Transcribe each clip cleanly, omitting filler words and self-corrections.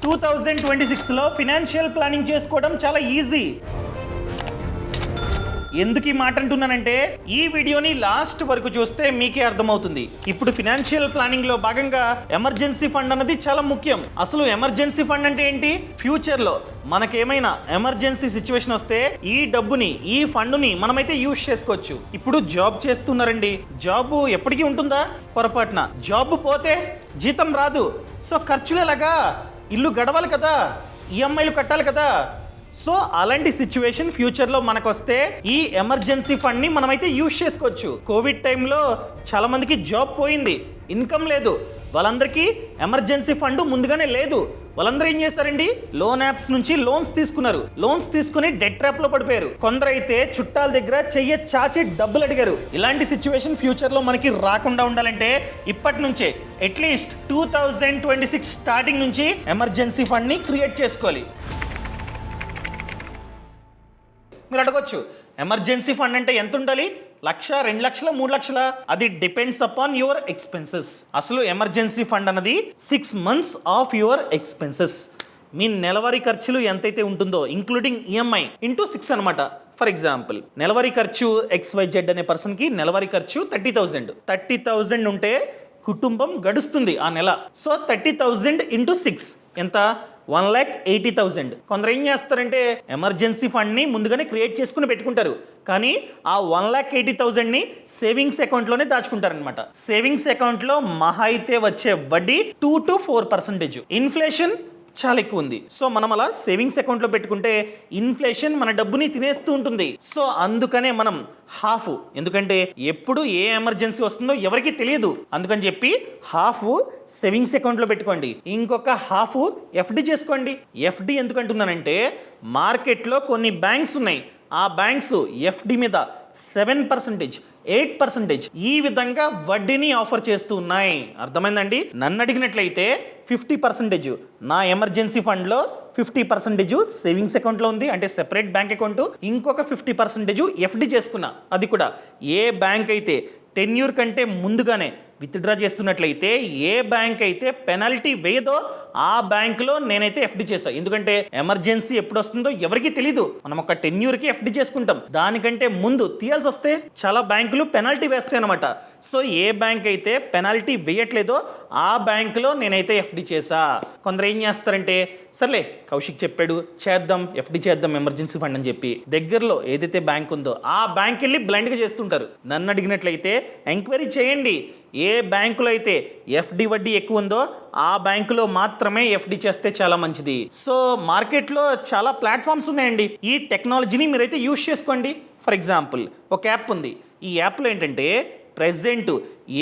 2026లో financial planning చేసుకోవడం చాలా easy. ఎందుకు ఈ మాట అంటున్నానంటే ఈ వీడియోని లాస్ట్ వరకు చూస్తే మీకే అర్థమవుతుంది. ఇప్పుడు ఫినాన్షియల్ ప్లానింగ్ లో భాగంగా ఎమర్జెన్సీ ఫండ్ అన్నది చాలా ముఖ్యం. అసలు ఎమర్జెన్సీ ఫండ్ అంటే ఏంటి? ఫ్యూచర్ లో మనకేమైనా ఎమర్జెన్సీ సిచ్యువేషన్ వస్తే ఈ డబ్బుని, ఈ ఫండ్ని మనమైతే యూజ్ చేసుకోవచ్చు. ఇప్పుడు జాబ్ చేస్తున్నారండి, జాబ్ ఎప్పటికీ ఉంటుందా? పొరపాటున. జాబ్ పోతే జీతం రాదు. సో ఖర్చులు ఎలాగా? ఇల్లు గడవాలి కదా, ఈఎంఐలు కట్టాలి కదా. సో అలాంటి సిచ్యువేషన్ ఫ్యూచర్లో మనకు వస్తే ఈ ఎమర్జెన్సీ ఫండ్ని మనమైతే యూజ్ చేసుకోవచ్చు. కోవిడ్ టైంలో చాలా మందికి జాబ్ పోయింది, ఇన్కమ్ లేదు. వాళ్ళందరికీ ఎమర్జెన్సీ ఫండ్ ముందుగానే లేదు. వాళ్ళందరూ ఏం చేశారండి? లోన్ యాప్స్ నుంచి లోన్స్ తీసుకున్నారు. లోన్స్ తీసుకుని డెట్ ట్రాప్ లో పడిపోయారు. కొందరైతే చుట్టాల దగ్గర చెయ్యి చాచి డబ్బులు అడిగారు. ఇలాంటి సిచ్యువేషన్ ఫ్యూచర్ లో మనకి రాకుండా ఉండాలంటే ఇప్పటి నుంచే అట్లీస్ట్ 2026 స్టార్టింగ్ నుంచి ఎమర్జెన్సీ ఫండ్ ని క్రియేట్ చేసుకోవాలి. మీరు అడగొచ్చు, ఎమర్జెన్సీ ఫండ్ అంటే ఎంత ఉండాలి? 1,00,000, 2,00,000, 3,00,000? అది డిపెండ్స్ అపాన్ యువర్ ఎక్స్పెన్సెస్. అసలు ఎమర్జెన్సీ ఫండ్ అన్నది 6 months ఆఫ్ యువర్ ఎక్స్పెన్సెస్. మీ నెలవారీ ఖర్చులు ఎంతైతే ఉంటుందో ఇంక్లూడింగ్ ఈఎంఐ ఇంటూ 6 అనమాట. ఫర్ ఎగ్జాంపుల్, నెలవారీ ఖర్చు XYZ అనే పర్సన్కి నెలవారీ ఖర్చు 30,000 ఉంటే కుటుంబం గడుస్తుంది ఆ నెల. సో 30,000 ఇంటూ 6 ఎంత? 1,80,000. కొందరు ఏం చేస్తారంటే ఎమర్జెన్సీ ఫండ్ని ముందుగానే క్రియేట్ చేసుకుని పెట్టుకుంటారు, కానీ ఆ 1,80,000ని సేవింగ్స్ అకౌంట్లోనే దాచుకుంటారనమాట. సేవింగ్స్ అకౌంట్లో మహా అయితే వచ్చే వడ్డీ 2 to 4%. ఇన్ఫ్లేషన్ చాలా ఎక్కువ ఉంది. సో మనం అలా సేవింగ్స్ అకౌంట్లో పెట్టుకుంటే ఇన్ఫ్లేషన్ మన డబ్బుని తినేస్తూ ఉంటుంది. సో అందుకనే మనం హాఫ్, ఎందుకంటే ఎప్పుడు ఏ ఎమర్జెన్సీ వస్తుందో ఎవరికి తెలియదు, అందుకని చెప్పి హాఫ్ సేవింగ్స్ అకౌంట్లో పెట్టుకోండి, ఇంకొక హాఫ్ ఎఫ్డి చేసుకోండి. ఎఫ్డి ఎందుకంటున్నానంటే మార్కెట్లో కొన్ని బ్యాంక్స్ ఉన్నాయి, ఆ బ్యాంక్స్ ఎఫ్డి మీద 7%, 8% ఈ విధంగా వడ్డీని ఆఫర్ చేస్తూ ఉన్నాయి. అర్థమైందండి? నన్ను అడిగినట్లయితే 50% నా ఎమర్జెన్సీ ఫండ్లో 50% సేవింగ్స్ అకౌంట్లో ఉంది, అంటే సెపరేట్ బ్యాంక్ అకౌంట్. ఇంకొక 50% ఎఫ్డి చేసుకున్నా. అది కూడా ఏ బ్యాంక్ అయితే టెన్యూర్ కంటే ముందుగానే విత్డ్రా చేస్తున్నట్లయితే, ఏ బ్యాంక్ అయితే పెనాల్టీ వేయదో ఆ బ్యాంకులో నేనైతే ఎఫ్డి చేశాను. ఎందుకంటే ఎమర్జెన్సీ ఎప్పుడు వస్తుందో ఎవరికి తెలీదు. మనం ఒక టెన్యూర్కి ఎఫ్డి చేసుకుంటాం, దానికంటే ముందు తీయాల్సి వస్తే చాలా బ్యాంకులు పెనాల్టీ వేస్తాయి అనమాట. సో ఏ బ్యాంక్ అయితే పెనాల్టీ వేయట్లేదో ఆ బ్యాంకులో నేనైతే ఎఫ్డి చేశా. కొందరు ఏం చేస్తారంటే, సర్లే కౌశిక్ చెప్పాడు చేద్దాం, ఎఫ్డి చేద్దాం ఎమర్జెన్సీ ఫండ్ అని చెప్పి దగ్గరలో ఏదైతే బ్యాంక్ ఉందో ఆ బ్యాంక్ వెళ్ళి బ్లైండ్గా చేస్తుంటారు. నన్ను అడిగినట్లయితే ఎంక్వైరీ చేయండి, ఏ బ్యాంకులో అయితే ఎఫ్డి వడ్డీ ఎక్కువ ఉందో ఆ బ్యాంకులో మాత్రమే ఎఫ్డి చేస్తే చాలా మంచిది. సో మార్కెట్లో చాలా ప్లాట్ఫామ్స్ ఉన్నాయండి, ఈ టెక్నాలజీని మీరైతే యూజ్ చేసుకోండి. ఫర్ ఎగ్జాంపుల్, ఒక యాప్ ఉంది. ఈ యాప్లో ఏంటంటే ప్రెజెంట్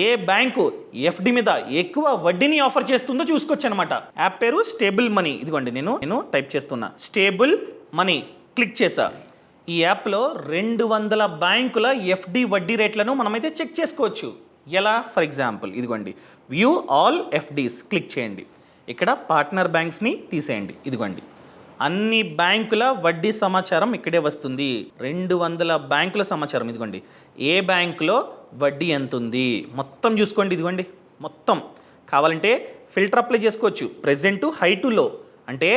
ఏ బ్యాంకు ఎఫ్డి మీద ఎక్కువ వడ్డీని ఆఫర్ చేస్తుందో చూసుకోవచ్చు అనమాట. యాప్ పేరు స్టేబుల్ మనీ. ఇదిగోండి నేను టైప్ చేస్తున్నా, స్టేబుల్ మనీ. క్లిక్ చేసా. ఈ యాప్లో 200 బ్యాంకుల ఎఫ్డి వడ్డీ రేట్లను మనమైతే చెక్ చేసుకోవచ్చు. ఎలా? ఫర్ ఎగ్జాంపుల్ ఇదిగోండి, వ్యూ ఆల్ ఎఫ్డీస్ క్లిక్ చేయండి. ఇక్కడ పార్ట్నర్ బ్యాంక్స్ని తీసేయండి. ఇదిగోండి, అన్ని బ్యాంకుల వడ్డీ సమాచారం ఇక్కడే వస్తుంది. 200 బ్యాంకుల సమాచారం. ఇదిగోండి, ఏ బ్యాంకులో వడ్డీ ఎంత ఉంది మొత్తం చూసుకోండి. ఇదిగోండి మొత్తం. కావాలంటే ఫిల్టర్ అప్లై చేసుకోవచ్చు, ప్రెజెంట్, హై టు లో. అంటే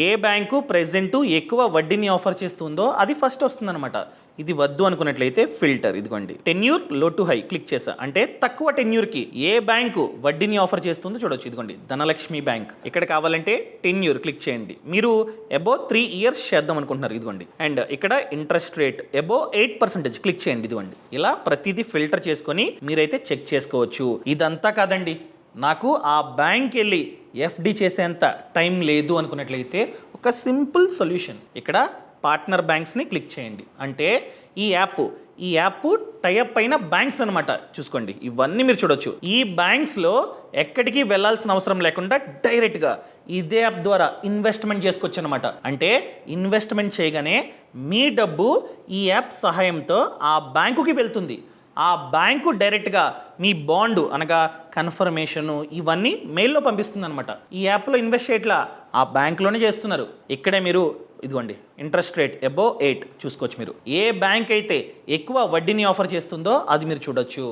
ఏ బ్యాంకు ప్రెజెంట్ ఎక్కువ వడ్డీని ఆఫర్ చేస్తుందో అది ఫస్ట్ వస్తుందన్నమాట. ఇది వద్దు అనుకున్నట్లయితే ఫిల్టర్. ఇదిగోండి, టెన్యూర్ లో టు హై క్లిక్ చేసా, అంటే తక్కువ టెన్యూర్కి ఏ బ్యాంకు వడ్డీని ఆఫర్ చేస్తుందో చూడొచ్చు. ఇదిగోండి, ధనలక్ష్మి బ్యాంక్. ఇక్కడ కావాలంటే టెన్యూర్ క్లిక్ చేయండి. మీరు అబో 3 years చేద్దాం అనుకుంటున్నారు. ఇదిగోండి, అండ్ ఇక్కడ ఇంట్రెస్ట్ రేట్ అబో 8% క్లిక్ చేయండి. ఇదిగోండి, ఇలా ప్రతిదీ ఫిల్టర్ చేసుకొని మీరైతే చెక్ చేసుకోవచ్చు. ఇదంతా కాదండి, నాకు ఆ బ్యాంక్ వెళ్ళి ఎఫ్డి చేసేంత టైం లేదు అనుకున్నట్లయితే ఒక సింపుల్ సొల్యూషన్. ఇక్కడ పార్ట్నర్ బ్యాంక్స్ని క్లిక్ చేయండి. అంటే ఈ యాప్ టైఅప్ అయిన బ్యాంక్స్ అనమాట. చూసుకోండి, ఇవన్నీ మీరు చూడొచ్చు. ఈ బ్యాంక్స్లో ఎక్కడికి వెళ్ళాల్సిన అవసరం లేకుండా డైరెక్ట్గా ఇదే యాప్ ద్వారా ఇన్వెస్ట్మెంట్ చేసుకోవచ్చు అనమాట. అంటే ఇన్వెస్ట్మెంట్ చేయగానే మీ డబ్బు ఈ యాప్ సహాయంతో ఆ బ్యాంకుకి వెళ్తుంది. ఆ బ్యాంకు డైరెక్ట్గా మీ బాండు అనగా కన్ఫర్మేషను ఇవన్నీ మెయిల్లో పంపిస్తుంది అనమాట. ఈ యాప్లో ఇన్వెస్ట్ చేయట్లా, ఆ బ్యాంకులోనే చేస్తున్నారు. ఇక్కడే మీరు ఇదిగోండి, ఇంట్రెస్ట్ రేట్ అబో 8 చూసుకోవచ్చు. మీరు ఏ బ్యాంక్ అయితే ఎక్కువ వడ్డీని ఆఫర్ చేస్తుందో అది మీరు చూడొచ్చు.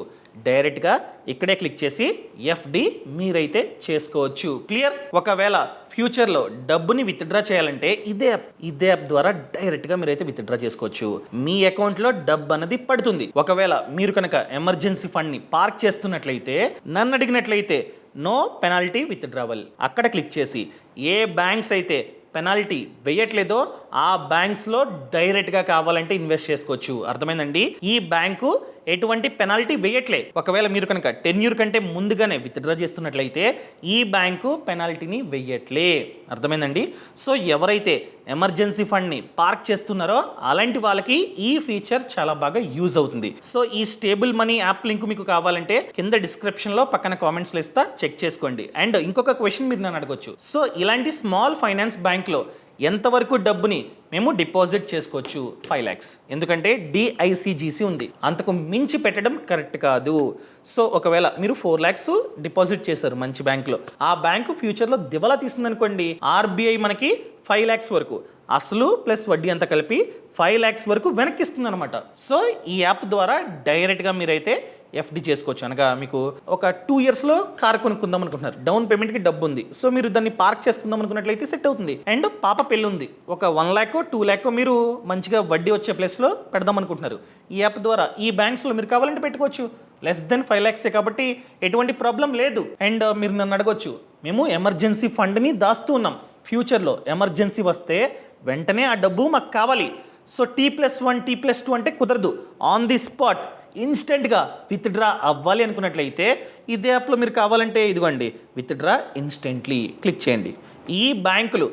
డైరెక్ట్గా ఇక్కడే క్లిక్ చేసి ఎఫ్డి మీరైతే చేసుకోవచ్చు. క్లియర్? ఒకవేళ ఫ్యూచర్లో డబ్బుని విత్డ్రా చేయాలంటే ఇదే యాప్ ద్వారా డైరెక్ట్గా మీరైతే విత్డ్రా చేసుకోవచ్చు. మీ అకౌంట్లో డబ్బు అనేది పడుతుంది. ఒకవేళ మీరు కనుక ఎమర్జెన్సీ ఫండ్ని పార్క్ చేస్తున్నట్లయితే నన్ను అడిగినట్లయితే నో పెనాల్టీ విత్డ్రావల్ అక్కడ క్లిక్ చేసి ఏ బ్యాంక్స్ అయితే పెనాల్టీ వేయట్లేదో ఆ బ్యాంక్స్లో డైరెక్ట్గా కావాలంటే ఇన్వెస్ట్ చేసుకోవచ్చు. అర్థమైందండి? ఈ బ్యాంకు ఎటువంటి పెనాల్టీ వేయట్లే. ఒకవేళ మీరు కనుక టెన్యూర్ కంటే ముందుగానే విత్డ్రా చేస్తున్నట్లయితే ఈ బ్యాంకు పెనాల్టీని వేయట్లే. అర్థమైందండి? సో ఎవరైతే ఎమర్జెన్సీ ఫండ్ని పార్క్ చేస్తున్నారో అలాంటి వాళ్ళకి ఈ ఫీచర్ చాలా బాగా యూజ్ అవుతుంది. సో ఈ స్టేబుల్ మనీ యాప్ లింక్ మీకు కావాలంటే కింద డిస్క్రిప్షన్లో పక్కన కామెంట్స్లో ఇస్తా, చెక్ చేసుకోండి. అండ్ ఇంకొక క్వశ్చన్ మీరు నన్ను అడగొచ్చు. సో ఇలాంటి స్మాల్ ఫైనాన్స్ బ్యాంక్లో ఎంతవరకు డబ్బుని మేము డిపాజిట్ చేసుకోవచ్చు? 5 lakhs. ఎందుకంటే DICGC ఉంది, అంతకు మించి పెట్టడం కరెక్ట్ కాదు. సో ఒకవేళ మీరు 4 lakhs డిపాజిట్ చేశారు మంచి బ్యాంకులో, ఆ బ్యాంకు ఫ్యూచర్లో దివాలా తీసిందనుకోండి, RBI మనకి 5 lakhs వరకు అసలు ప్లస్ వడ్డీ అంతా కలిపి 5 lakhs వరకు వెనక్కిస్తుంది అనమాట. సో ఈ యాప్ ద్వారా డైరెక్ట్గా మీరైతే ఎఫ్డి చేసుకోవచ్చు. అనగా మీకు ఒక 2 yearsలో కార్ కొనుక్కుందాం అనుకుంటున్నారు, డౌన్ పేమెంట్కి డబ్బు ఉంది, సో మీరు దాన్ని పార్క్ చేసుకుందాం అనుకున్నట్లయితే సెట్ అవుతుంది. అండ్ పాప పెళ్ళి ఉంది, ఒక 1 lakh 2 lakh మీరు మంచిగా వడ్డీ వచ్చే ప్లేస్లో పెడదాం అనుకుంటున్నారు. ఈ యాప్ ద్వారా ఈ బ్యాంక్స్లో మీరు కావాలంటే పెట్టుకోవచ్చు. లెస్ దెన్ 5 lakhs కాబట్టి ఎటువంటి ప్రాబ్లం లేదు. అండ్ మీరు నన్ను అడగొచ్చు, మేము ఎమర్జెన్సీ ఫండ్ని దాస్తూ ఉన్నాం, ఫ్యూచర్లో ఎమర్జెన్సీ వస్తే వెంటనే ఆ డబ్బు మాకు కావాలి. సో T+1 T+2 అంటే కుదరదు, ఆన్ ది స్పాట్ ఇన్స్టెంట్గా విత్డ్రా అవ్వాలి అనుకున్నట్లయితే ఇదే యాప్లో మీరు కావాలంటే ఇదిగోండి విత్డ్రా ఇన్స్టెంట్లీ క్లిక్ చేయండి. ఈ బ్యాంకులు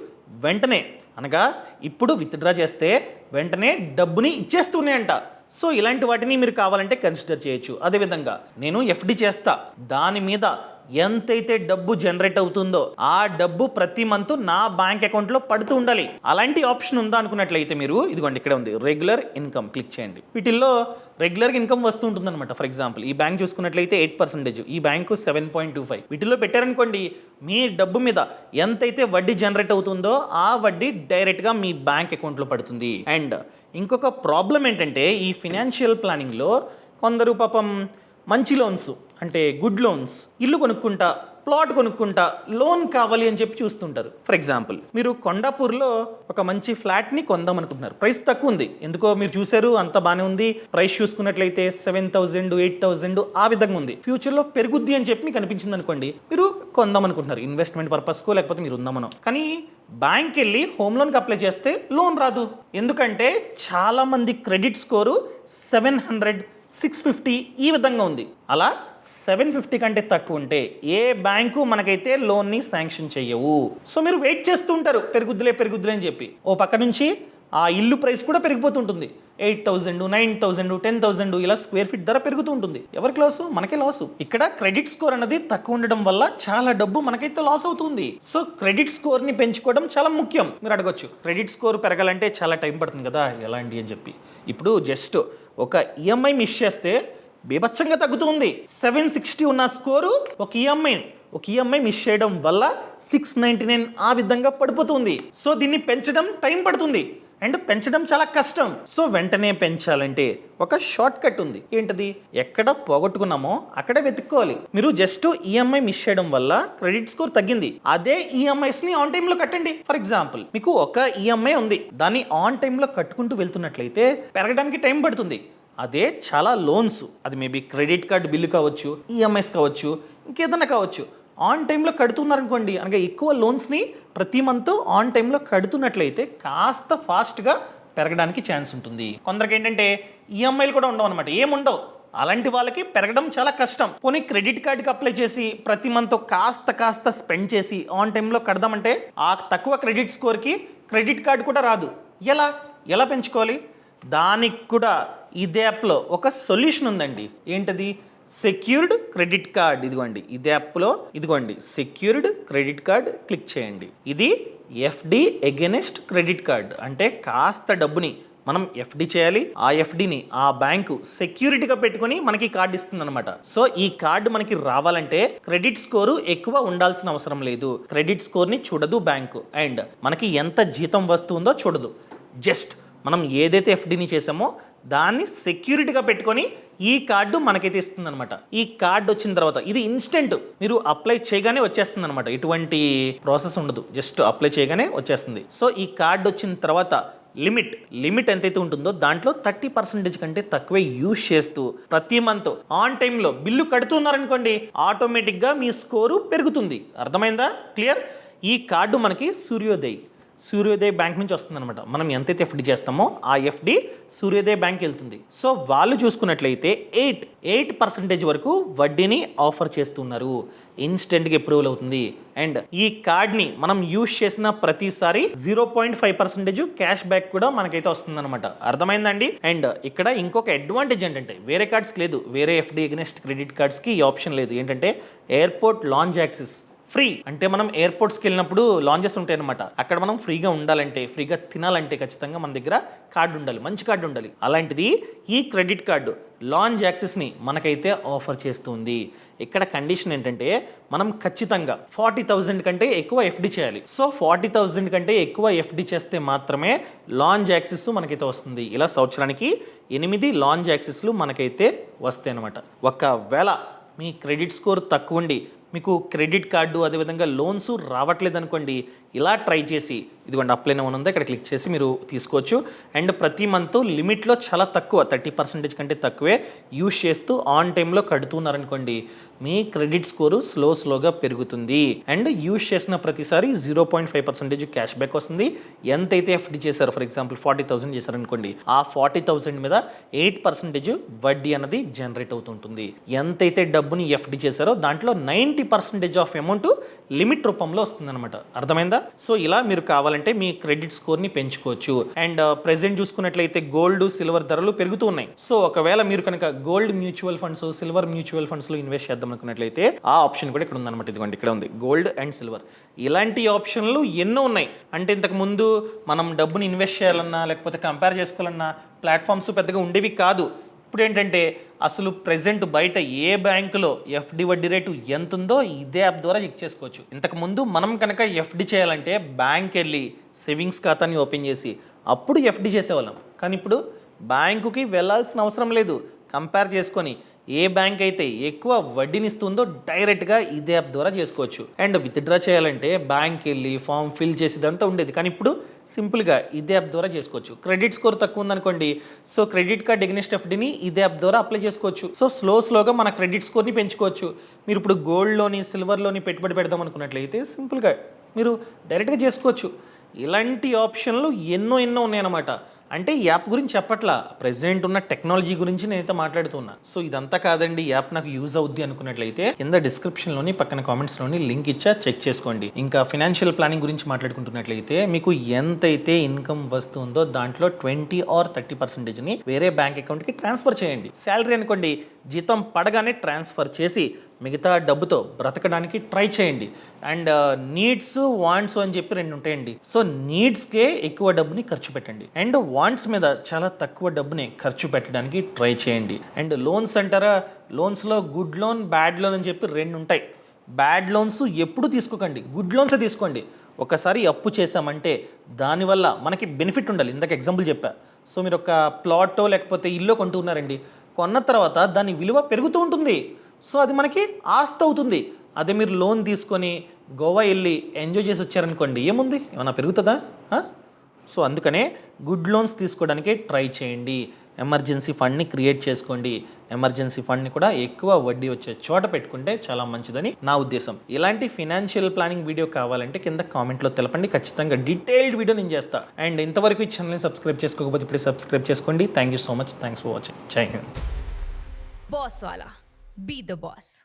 వెంటనే అనగా ఇప్పుడు విత్డ్రా చేస్తే వెంటనే డబ్బుని ఇచ్చేస్తున్నాయంట. సో ఇలాంటి వాటిని మీరు కావాలంటే కన్సిడర్ చేయొచ్చు. అదేవిధంగా నేను ఎఫ్డి చేస్తా, దాని మీద ఎంతైతే డబ్బు జనరేట్ అవుతుందో ఆ డబ్బు ప్రతి మంత్ నా బ్యాంక్ అకౌంట్లో పడుతూ ఉండాలి. అలాంటి ఆప్షన్ ఉందా అనుకున్నట్లయితే మీరు ఇదిగోండి ఇక్కడ ఉంది రెగ్యులర్ ఇన్కమ్ క్లిక్ చేయండి. వీటిల్లో రెగ్యులర్ ఇన్కమ్ వస్తూ ఉంటుంది అనమాట. ఫర్ ఎగ్జాంపుల్ ఈ బ్యాంక్ చూసుకున్నట్లయితే 8%, ఈ బ్యాంకు 7.25. వీటిల్లో పెట్టారనుకోండి, మీ డబ్బు మీద ఎంతైతే వడ్డీ జనరేట్ అవుతుందో ఆ వడ్డీ డైరెక్ట్గా మీ బ్యాంక్ అకౌంట్లో పడుతుంది. అండ్ ఇంకొక ప్రాబ్లం ఏంటంటే ఈ ఫినాన్షియల్ ప్లానింగ్లో కొందరు పాపం మంచి లోన్స్ అంటే గుడ్ లోన్స్, ఇల్లు కొనుక్కుంటా ప్లాట్ కొనుక్కుంటా లోన్ కావాలి అని చెప్పి చూస్తుంటారు. ఫర్ ఎగ్జాంపుల్ మీరు కొండాపూర్లో ఒక మంచి ఫ్లాట్ని కొందాం అనుకుంటున్నారు, ప్రైస్ తక్కువ ఉంది, ఎందుకో మీరు చూసారు అంత బాగానే ఉంది, ప్రైస్ చూసుకున్నట్లయితే 7,000 8,000 ఆ విధంగా ఉంది, ఫ్యూచర్లో పెరుగుద్ది అని చెప్పి మీకు అనిపించింది అనుకోండి, మీరు కొందాం అనుకుంటున్నారు ఇన్వెస్ట్మెంట్ పర్పస్కో లేకపోతే మీరు ఉందామనో. కానీ బ్యాంక్ వెళ్ళి హోమ్ లోన్కి అప్లై చేస్తే లోన్ రాదు. ఎందుకంటే చాలామంది క్రెడిట్ స్కోరు 700 650 ఈ విధంగా ఉంది. అలా 750 కంటే తక్కువ ఉంటే ఏ బ్యాంకు మనకైతే లోన్ని శాంక్షన్ చెయ్యవు. సో మీరు వెయిట్ చేస్తూ ఉంటారు పెరుగుద్దులే అని చెప్పి. ఓ పక్క నుంచి ఆ ఇల్లు ప్రైస్ కూడా పెరిగిపోతుంటుంది, 8,000 9,000 10,000 ఇలా స్క్వేర్ ఫీట్ ధర పెరుగుతూ ఉంటుంది. ఎవరికి లాసు? మనకే లాసు. ఇక్కడ క్రెడిట్ స్కోర్ అనేది తక్కువ ఉండడం వల్ల చాలా డబ్బు మనకైతే లాస్ అవుతుంది. సో క్రెడిట్ స్కోర్ని పెంచుకోవడం చాలా ముఖ్యం. మీరు అడగొచ్చు క్రెడిట్ స్కోర్ పెరగాలంటే చాలా టైం పడుతుంది కదా ఎలాంటి అని చెప్పి. ఇప్పుడు జస్ట్ ఒక ఈఎంఐ మిస్ చేస్తే బీభత్సంగా తగ్గుతుంది. 760 ఉన్న స్కోరు ఒక ఈఎంఐ మిస్ చేయడం వల్ల 699 ఆ విధంగా పడిపోతుంది. సో దీన్ని పెంచడం టైం పడుతుంది అండ్ పెంచడం చాలా కష్టం. సో వెంటనే పెంచాలంటే ఒక షార్ట్ కట్ ఉంది. ఏంటది? ఎక్కడ పోగొట్టుకున్నామో అక్కడే వెతుక్కోవాలి. మీరు జస్ట్ ఈఎంఐ మిస్ చేయడం వల్ల క్రెడిట్ స్కోర్ తగ్గింది, అదే ఈఎంఐస్ని ఆన్ టైంలో కట్టండి. ఫర్ ఎగ్జాంపుల్ మీకు ఒక ఈఎంఐ ఉంది, దాన్ని ఆన్ టైంలో కట్టుకుంటూ వెళ్తున్నట్లయితే పెరగడానికి టైం పడుతుంది. అదే చాలా లోన్స్, అది మేబీ క్రెడిట్ కార్డ్ బిల్లు కావచ్చు, ఈఎంఐస్ కావచ్చు, ఇంకేదన్నా కావచ్చు, ఆన్ టైంలో కడుతున్నారనుకోండి, అనగా ఎక్కువ లోన్స్ని ప్రతి మంత్ ఆన్ టైంలో కడుతున్నట్లయితే కాస్త ఫాస్ట్గా పెరగడానికి ఛాన్స్ ఉంటుంది. కొందరికి ఏంటంటే ఈఎంఐలు కూడా ఉండవు అనమాట, ఏముండవు. అలాంటి వాళ్ళకి పెరగడం చాలా కష్టం. పోనీ క్రెడిట్ కార్డ్కి అప్లై చేసి ప్రతి మంత్ కాస్త స్పెండ్ చేసి ఆన్ టైంలో కడదామంటే ఆ తక్కువ క్రెడిట్ స్కోర్కి క్రెడిట్ కార్డ్ కూడా రాదు. ఎలా పెంచుకోవాలి? దానికి కూడా ఇదే యాప్లో ఒక సొల్యూషన్ ఉందండి. ఏంటది? Secured credit card. ఇదిగోండి ఇదే యాప్లో ఇదిగోండి సెక్యూర్డ్ క్రెడిట్ కార్డ్ క్లిక్ చేయండి. ఇది ఎఫ్డి అగెనెస్ట్ క్రెడిట్ కార్డ్. అంటే కాస్త డబ్బుని మనం ఎఫ్డి చేయాలి, ఆ ఎఫ్డిని ఆ బ్యాంకు సెక్యూరిటీగా పెట్టుకొని మనకి కార్డు ఇస్తుంది అనమాట. సో ఈ కార్డు మనకి రావాలంటే క్రెడిట్ స్కోరు ఎక్కువ ఉండాల్సిన అవసరం లేదు. క్రెడిట్ స్కోర్ని చూడదు బ్యాంకు, అండ్ మనకి ఎంత జీతం వస్తుందో చూడదు. జస్ట్ మనం ఏదైతే ఎఫ్డిని చేసామో దాన్ని సెక్యూరిటీగా పెట్టుకొని ఈ కార్డు మనకైతే ఇస్తుంది అనమాట. ఈ కార్డు వచ్చిన తర్వాత ఇది ఇన్స్టెంట్, మీరు అప్లై చేయగానే వచ్చేస్తుంది అనమాట, ఎటువంటి ప్రాసెస్ ఉండదు, జస్ట్ అప్లై చేయగానే వచ్చేస్తుంది. సో ఈ కార్డు వచ్చిన తర్వాత లిమిట్ ఎంతైతే ఉంటుందో దాంట్లో 30% కంటే తక్కువే యూజ్ చేస్తూ ప్రతి మంత్ ఆన్ టైంలో బిల్లు కడుతున్నారనుకోండి, ఆటోమేటిక్గా మీ స్కోరు పెరుగుతుంది. అర్థమైందా? క్లియర్? ఈ కార్డు మనకి సూర్యోదయ్ బ్యాంక్ నుంచి వస్తుంది అనమాట. మనం ఎంతైతే ఎఫ్డి చేస్తామో ఆ ఎఫ్డి సూర్యోదయ్ బ్యాంక్ వెళ్తుంది. సో వాళ్ళు చూసుకున్నట్లయితే 8% వరకు వడ్డీని ఆఫర్ చేస్తున్నారు. ఇన్స్టెంట్గా అప్రూవల్ అవుతుంది. అండ్ ఈ కార్డ్ని మనం యూజ్ చేసిన ప్రతిసారి 0.5% క్యాష్ బ్యాక్ కూడా మనకైతే వస్తుంది అనమాట. అర్థమైందండి? అండ్ ఇక్కడ ఇంకొక అడ్వాంటేజ్ ఏంటంటే వేరే కార్డ్స్కి లేదు, వేరే ఎఫ్డి అగెన్స్ట్ క్రెడిట్ కార్డ్స్కి ఈ ఆప్షన్ లేదు. ఏంటంటే ఎయిర్పోర్ట్ లాంజ్ యాక్సెస్ ఫ్రీ. అంటే మనం ఎయిర్పోర్ట్స్కి వెళ్ళినప్పుడు లాంజెస్ ఉంటాయి అనమాట, అక్కడ మనం ఫ్రీగా ఉండాలంటే, ఫ్రీగా తినాలంటే ఖచ్చితంగా మన దగ్గర కార్డు ఉండాలి, మంచి కార్డు ఉండాలి. అలాంటిది ఈ క్రెడిట్ కార్డు లాంజ్ యాక్సెస్ని మనకైతే ఆఫర్ చేస్తుంది. ఇక్కడ కండిషన్ ఏంటంటే మనం ఖచ్చితంగా 40,000 కంటే ఎక్కువ ఎఫ్డి చేయాలి. సో 40,000 కంటే ఎక్కువ ఎఫ్డి చేస్తే మాత్రమే లాంజ్ యాక్సెస్ మనకైతే వస్తుంది. ఇలా సంవత్సరానికి 8 లాంజ్ యాక్సెస్లు మనకైతే వస్తాయి అనమాట. ఒకవేళ మీ క్రెడిట్ స్కోర్ తక్కువ ఉండి మీకు క్రెడిట్ కార్డు అదేవిధంగా లోన్స్ రావట్లేదు అనుకోండి, ఇలా ట్రై చేసి ఇదిగోండి అప్లై అని ఉందో ఇక్కడ క్లిక్ చేసి మీరు తీసుకోవచ్చు. అండ్ ప్రతి మంత్ లిమిట్లో చాలా తక్కువ 30% కంటే తక్కువే యూజ్ చేస్తూ ఆన్ టైంలో కడుతున్నారనుకోండి, మీ క్రెడిట్ స్కోరు స్లోగా పెరుగుతుంది. అండ్ యూజ్ చేసిన ప్రతిసారి 0.5% క్యాష్ బ్యాక్ వస్తుంది. ఎంతైతే ఎఫ్డి చేశారో, ఫర్ ఎగ్జాంపుల్ 40,000 చేశారనుకోండి, ఆ 40,000 మీద 8% వడ్డీ అనేది జనరేట్ అవుతుంటుంది. ఎంతైతే డబ్బుని ఎఫ్డి చేశారో దాంట్లో 90% ఆఫ్ అమౌంట్ లిమిట్ రూపంలో వస్తుంది అనమాట. అర్థమైందా? సో ఇలా మీరు కావాలంటే మీ క్రెడిట్ స్కోర్ని పెంచుకోవచ్చు. అండ్ ప్రెసెంట్ చూసుకున్నట్లయితే గోల్డ్, సిల్వర్ ధరలు పెరుగుతూ ఉన్నాయి. సో ఒకవేళ మీరు కనుక gold mutual funds, silver mutual ఫండ్స్లో ఇన్వెస్ట్ చేద్దాం అనుకున్నట్లయితే ఆ ఆప్షన్ కూడా ఇక్కడ ఉందన్నమాట. ఇదిగోండి ఇక్కడ ఉంది గోల్డ్ అండ్ సిల్వర్. ఇలాంటి ఆప్షన్లు ఎన్నో ఉన్నాయి. అంటే ఇంతకు ముందు మనం డబ్బుని ఇన్వెస్ట్ చేయాలన్నా లేకపోతే కంపేర్ చేసుకోవాలన్నా ప్లాట్ఫామ్స్ పెద్దగా ఉండేవి కాదు. ఇప్పుడు ఏంటంటే అసలు ప్రెజెంట్ బయట ఏ బ్యాంకులో ఎఫ్డి వడ్డీ రేటు ఎంత ఉందో ఇదే యాప్ ద్వారా చెక్ చేసుకోవచ్చు. ఇంతకుముందు మనం కనుక ఎఫ్డి చేయాలంటే బ్యాంక్ వెళ్ళి సేవింగ్స్ ఖాతాని ఓపెన్ చేసి అప్పుడు ఎఫ్డి చేసేవాళ్ళం. కానీ ఇప్పుడు బ్యాంకుకి వెళ్ళాల్సిన అవసరం లేదు. కంపేర్ చేసుకొని ఏ బ్యాంక్ అయితే ఎక్కువ వడ్డీని ఇస్తుందో డైరెక్ట్గా ఇదే యాప్ ద్వారా చేసుకోవచ్చు. అండ్ విత్డ్రా చేయాలంటే బ్యాంక్ వెళ్ళి ఫామ్ ఫిల్ చేసేదంతా ఉండేది, కానీ ఇప్పుడు సింపుల్గా ఇదే యాప్ ద్వారా చేసుకోవచ్చు. క్రెడిట్ స్కోర్ తక్కువ ఉందనుకోండి, సో క్రెడిట్ కార్డ్ ఎగ్నెస్ట్ ఎఫ్డీని ఇదే యాప్ ద్వారా అప్లై చేసుకోవచ్చు. సో స్లోగా మన క్రెడిట్ స్కోర్ని పెంచుకోవచ్చు. మీరు ఇప్పుడు గోల్డ్లోని, సిల్వర్లోని పెట్టుబడి పెడదాం అనుకున్నట్లయితే సింపుల్గా మీరు డైరెక్ట్గా చేసుకోవచ్చు. ఇలాంటి ఆప్షన్లు ఎన్నో ఉన్నాయన్నమాట. అంటే ఈ యాప్ గురించి చెప్పట్లా, ప్రెసెంట్ ఉన్న టెక్నాలజీ గురించి నేనైతే మాట్లాడుతున్నా. సో ఇదంతా కాదండి, ఈ యాప్ నాకు యూజ్ అవుద్ది అనుకున్నట్లయితే కింద డిస్క్రిప్షన్లోని పక్కన కామెంట్స్లోని లింక్ ఇచ్చా, చెక్ చేసుకోండి. ఇంకా ఫైనాన్షియల్ ప్లానింగ్ గురించి మాట్లాడుకుంటున్నట్లయితే మీకు ఎంతైతే ఇన్కమ్ వస్తుందో దాంట్లో 20 or 30%ని వేరే బ్యాంక్ అకౌంట్కి ట్రాన్స్ఫర్ చేయండి. శాలరీ అనుకోండి, జీతం పడగానే ట్రాన్స్ఫర్ చేసి మిగతా డబ్బుతో బ్రతకడానికి ట్రై చేయండి. అండ్ నీడ్స్, వాంట్స్ అని చెప్పి 2 ఉంటాయండి. సో నీడ్స్కే ఎక్కువ డబ్బుని ఖర్చు పెట్టండి, అండ్ వాంట్స్ మీద చాలా తక్కువ డబ్బుని ఖర్చు పెట్టడానికి ట్రై చేయండి. అండ్ లోన్స్ అంటారా, లోన్స్లో గుడ్ లోన్, బ్యాడ్ లోన్ అని చెప్పి 2 ఉంటాయి. బ్యాడ్ లోన్స్ ఎప్పుడు తీసుకోకండి, గుడ్ లోన్సే తీసుకోండి. ఒకసారి అప్పు చేసామంటే దానివల్ల మనకి బెనిఫిట్ ఉండాలి. ఇందాక ఎగ్జాంపుల్ చెప్పా. సో మీరు ఒక ప్లాటో లేకపోతే ఇల్లు కొంటున్నారండి, కొన్న తర్వాత దాని విలువ పెరుగుతూ ఉంటుంది. సో అది మనకి ఆస్తి అవుతుంది. అదే మీరు లోన్ తీసుకొని గోవా వెళ్ళి ఎంజాయ్ చేసి వచ్చారనుకోండి, ఏముంది, ఏమన్నా పెరుగుతుందా? సో అందుకనే గుడ్ లోన్స్ తీసుకోవడానికి ట్రై చేయండి. ఎమర్జెన్సీ ఫండ్ని క్రియేట్ చేసుకోండి. ఎమర్జెన్సీ ఫండ్ని కూడా ఎక్కువ వడ్డీ వచ్చే చోట పెట్టుకుంటే చాలా మంచిదని నా ఉద్దేశం. ఇలాంటి ఫైనాన్షియల్ ప్లానింగ్ వీడియో కావాలంటే కింద కామెంట్లో తెలపండి, ఖచ్చితంగా డీటెయిల్డ్ వీడియో నేను చేస్తా. అండ్ ఇంతవరకు ఈ ఛానల్ని సబ్స్క్రైబ్ చేసుకోకపోతే ఇప్పుడే సబ్స్క్రైబ్ చేసుకోండి. Thank you so much. Thanks for watching. జై Hind. Boss Wala. Be the boss.